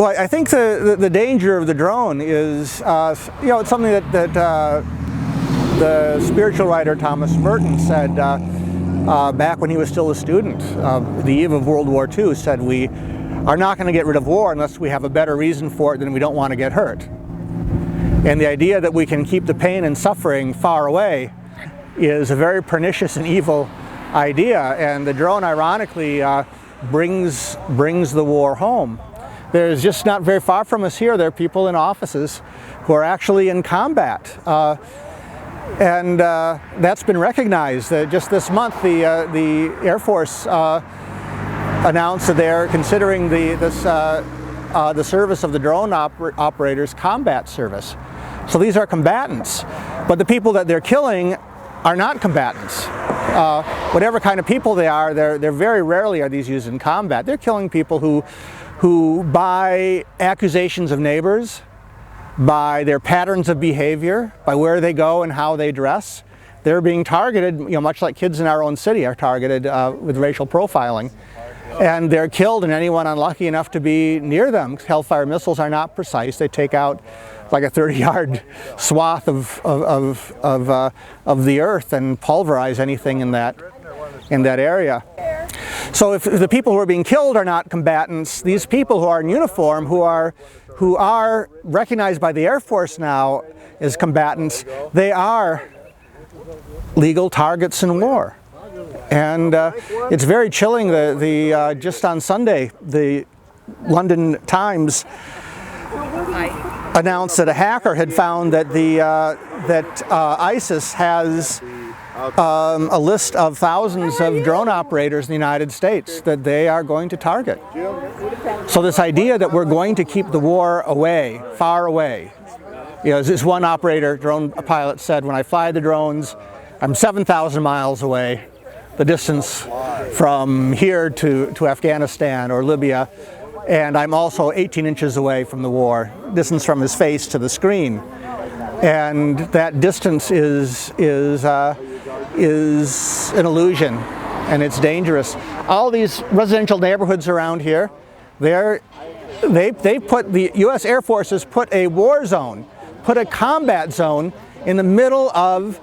Well, I think the danger of the drone is, it's something that the spiritual writer Thomas Merton said back when he was still a student, the eve of World War II, said we are not going to get rid of war unless we have a better reason for it than we don't want to get hurt. And the idea that we can keep the pain and suffering far away is a very pernicious and evil idea, and the drone ironically brings the war home. There's just not very far from us here, there are people in offices who are actually in combat. And that's been recognized. Just this month, the Air Force announced that they're considering the service of the drone operators combat service. So these are combatants, but the people that they're killing are not combatants. Whatever kind of people they are, they're very rarely are these used in combat. They're killing people who by accusations of neighbors, by their patterns of behavior, by where they go and how they dress, they're being targeted, much like kids in our own city are targeted with racial profiling. And they're killed, and anyone unlucky enough to be near them. Hellfire missiles are not precise. They take out like a 30-yard swath of the earth and pulverize anything in that area. So if the people who are being killed are not combatants, these people who are in uniform, who are recognized by the Air Force now as combatants, they are legal targets in war. And it's very chilling. Just on Sunday, the London Times announced that a hacker had found that ISIS has a list of thousands of drone operators in the United States that they are going to target. So this idea that we're going to keep the war away, far away. As this one drone pilot said, when I fly the drones, I'm 7,000 miles away. The distance from here to Afghanistan or Libya, and I'm also 18 inches away from the war, distance from his face to the screen. And that distance is an illusion, and it's dangerous. All these residential neighborhoods around here, the U.S. Air Force has put a war zone, put a combat zone in the middle of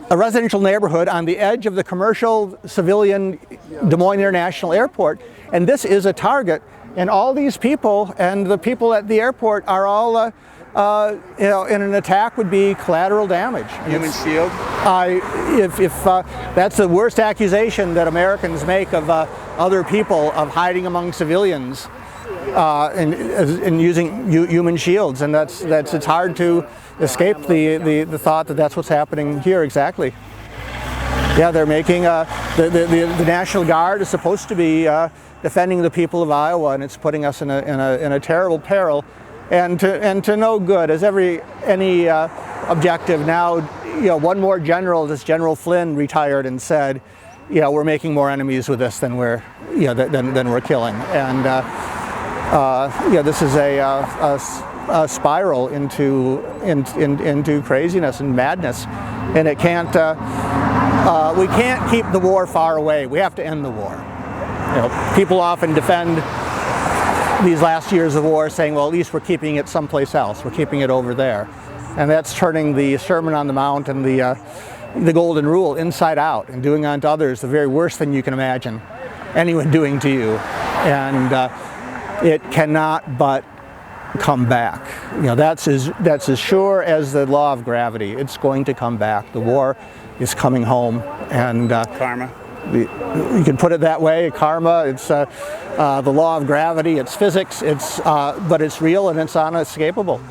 a residential neighborhood on the edge of the commercial civilian Des Moines International Airport, and this is a target. And all these people and the people at the airport are all, in an attack would be collateral damage. Human shield? If that's the worst accusation that Americans make of other people, of hiding among civilians and using human shields, and it's hard to escape the thought that that's what's happening here exactly. Yeah, they're making the National Guard is supposed to be defending the people of Iowa, and it's putting us in a terrible peril, and to no good. As any objective now, one more general, this General Flynn, retired and said, we're making more enemies with this than we're killing, and this is a spiral into craziness and madness, and it can't. We can't keep the war far away. We have to end the war. People often defend these last years of war, saying, "Well, at least we're keeping it someplace else. We're keeping it over there," and that's turning the Sermon on the Mount and the Golden Rule inside out and doing unto others the very worst thing you can imagine anyone doing to you, and it cannot but come back. That's as sure as the law of gravity. It's going to come back. The war is coming home, and karma. You can put it that way. Karma. It's the law of gravity. It's physics. But it's real and it's unescapable.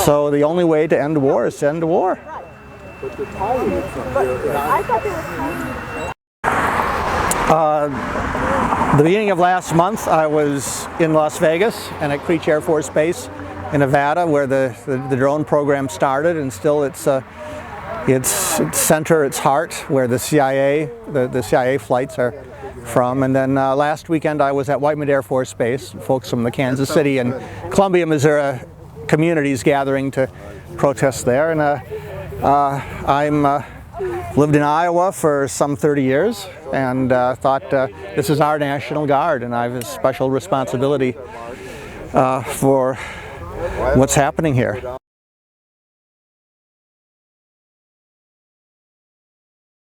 So the only way to end war is to end the war. The beginning of last month, I was in Las Vegas and at Creech Air Force Base in Nevada, where the drone program started, and still its center, its heart, where the CIA flights are from. And then last weekend I was at Whiteman Air Force Base. Folks from the Kansas City and Columbia, Missouri communities gathering to protest there. And I'm lived in Iowa for some 30 years. and thought this is our National Guard, and I have a special responsibility for what's happening here.